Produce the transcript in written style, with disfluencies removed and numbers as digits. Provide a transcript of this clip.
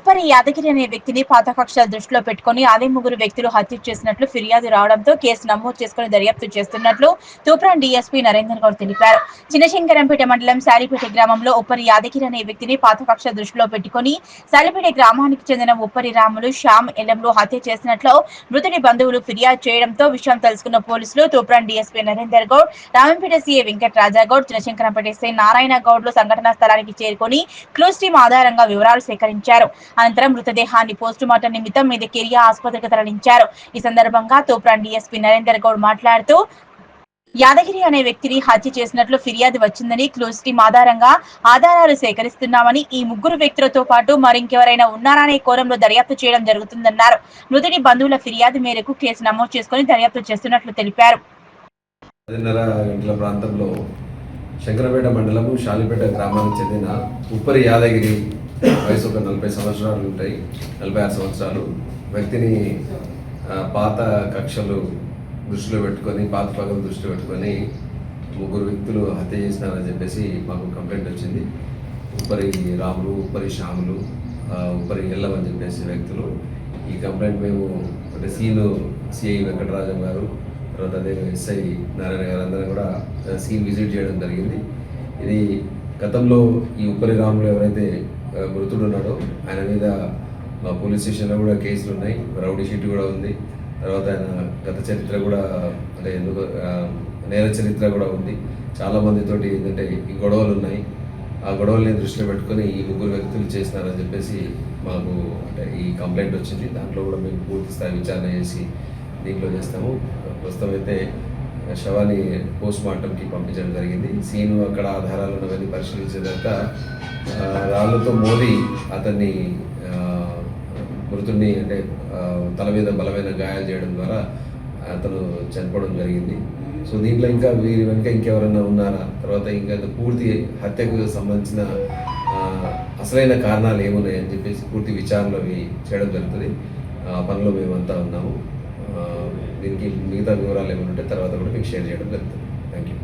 ఉప్పరి యాదగిరి అనే వ్యక్తిని పాత కక్షల దృష్టిలో పెట్టుకుని అదే ముగ్గురు వ్యక్తులు హత్య చేసినట్లు ఫిర్యాదు రావడంతో కేసు నమోదు చేసుకుని దర్యాప్తు చేస్తున్నట్లు తూప్రాన్ డీఎస్పీ నరేందర్ గౌడ్ తెలిపారు. చిన్నశంకరంపేట మండలం సాలిపేట గ్రామంలో ఉప్పరి యాదగిరి అనే వ్యక్తిని పాత కక్షల దృష్టిలో పెట్టుకుని సాలిపేట గ్రామానికి చెందిన ఉప్పరి రాములు శ్యామ్ ఎల్లంలో హత్య చేసినట్లు మృతుడి బంధువులు ఫిర్యాదు చేయడంతో విషయం తెలుసుకున్న పోలీసులు Toopran DSP Narender Goud, Ramampet CI Venkat Rajagoud, Chinnashankarampet SI Narayana గౌడ్లు సంఘటనా స్థలానికి చేరుకుని క్లూస్ టీమ్ ఆధారంగా వివరాలు సేకరించారు. అనంతరం మృతదేహాన్ని పోస్టుమార్టం నిమిత్తం మెదక్ ఆసుపత్రికి తరలించారు. ఈ సందర్భంగా తూప్రాన్ డీఎస్పీ నరేందర్ గౌడ్ మాట్లాడుతూ యాదగిరి అనే వ్యక్తిని హత్య చేసినట్లు ఫిర్యాదు వచ్చిందని క్లూస్ టీమ్ ఆధారంగా ఆధారాలు సేకరిస్తున్నామని, ఈ ముగ్గురు వ్యక్తులతో పాటు మరింకెవరైనా ఉన్నారనే కోణంలో దర్యాప్తు చేయడం జరుగుతుందన్నారు. మృతుడి బంధువుల ఫిర్యాదు మేరకు కేసు నమోదు చేసుకుని దర్యాప్తు చేస్తున్నట్లు తెలిపారు. ప్రాంతంలో శంకరపేట మండలము షాలిపేట గ్రామానికి చెందిన ఉప్పరి యాదగిరి వయసు ఒక 40 సంవత్సరాలు ఉంటాయి, 46 సంవత్సరాలు వ్యక్తిని పాత కక్షలు దృష్టిలో పెట్టుకొని, పాత పగలు దృష్టిలో పెట్టుకొని ముగ్గురు వ్యక్తులు హత్య చేసినారని చెప్పేసి మాకు కంప్లైంట్ వచ్చింది. ఉప్పరి రాములు, ఉప్పరి శ్యాములు, ఉప్పరి ఎల్లం అని చెప్పేసి వ్యక్తులు. ఈ కంప్లైంట్ మేము అంటే సిఐ వెంకటరాజం గారు, తర్వాత అదే ఎస్ఐ నారాయణ గారు అందరం కూడా సీన్ విజిట్ చేయడం జరిగింది. ఇది గతంలో ఈ ఉప్పరి రాములు ఎవరైతే మృతుడు ఉన్నాడో ఆయన మీద మా పోలీస్ స్టేషన్లో కూడా కేసులు ఉన్నాయి, రౌడీ షీట్ కూడా ఉంది. తర్వాత ఆయన గత చరిత్ర కూడా అంటే ఎందుకు నేర చరిత్ర కూడా ఉంది. చాలామందితోటి ఏంటంటే ఈ గొడవలు ఉన్నాయి. ఆ గొడవల్ని దృష్టిలో పెట్టుకొని ఈ ముగ్గురు వ్యక్తులు చేసినారని చెప్పేసి మాకు అంటే ఈ కంప్లైంట్ వచ్చింది. దాంట్లో కూడా మేము పూర్తి స్థాయి విచారణ చేసి దీంట్లో చేస్తాము. ప్రస్తుతం అయితే శవాన్ని పోస్ట్ మార్టంకి పంపించడం జరిగింది. సీను అక్కడ ఆధారాలు ఉన్నవన్నీ పరిశీలించేదాకా రాళ్ళతో మోది అతన్ని మృతుడిని అంటే తల మీద బలమైన గాయాలు చేయడం ద్వారా అతను చనిపోవడం జరిగింది. సో దీంట్లో ఇంకా వీరి వెనుక ఇంకెవరైనా ఉన్నారా, తర్వాత ఇంకా పూర్తి హత్యకు సంబంధించిన అసలైన కారణాలు ఏమున్నాయని చెప్పేసి పూర్తి విచారణలు అవి చేయడం జరుగుతుంది. ఆ పనిలో మేమంతా ఉన్నాము. దీనికి మిగతా వివరాలు ఏమైనా ఉంటే తర్వాత కూడా మీకు షేర్ చేయడం జరుగుతుంది. Thank you.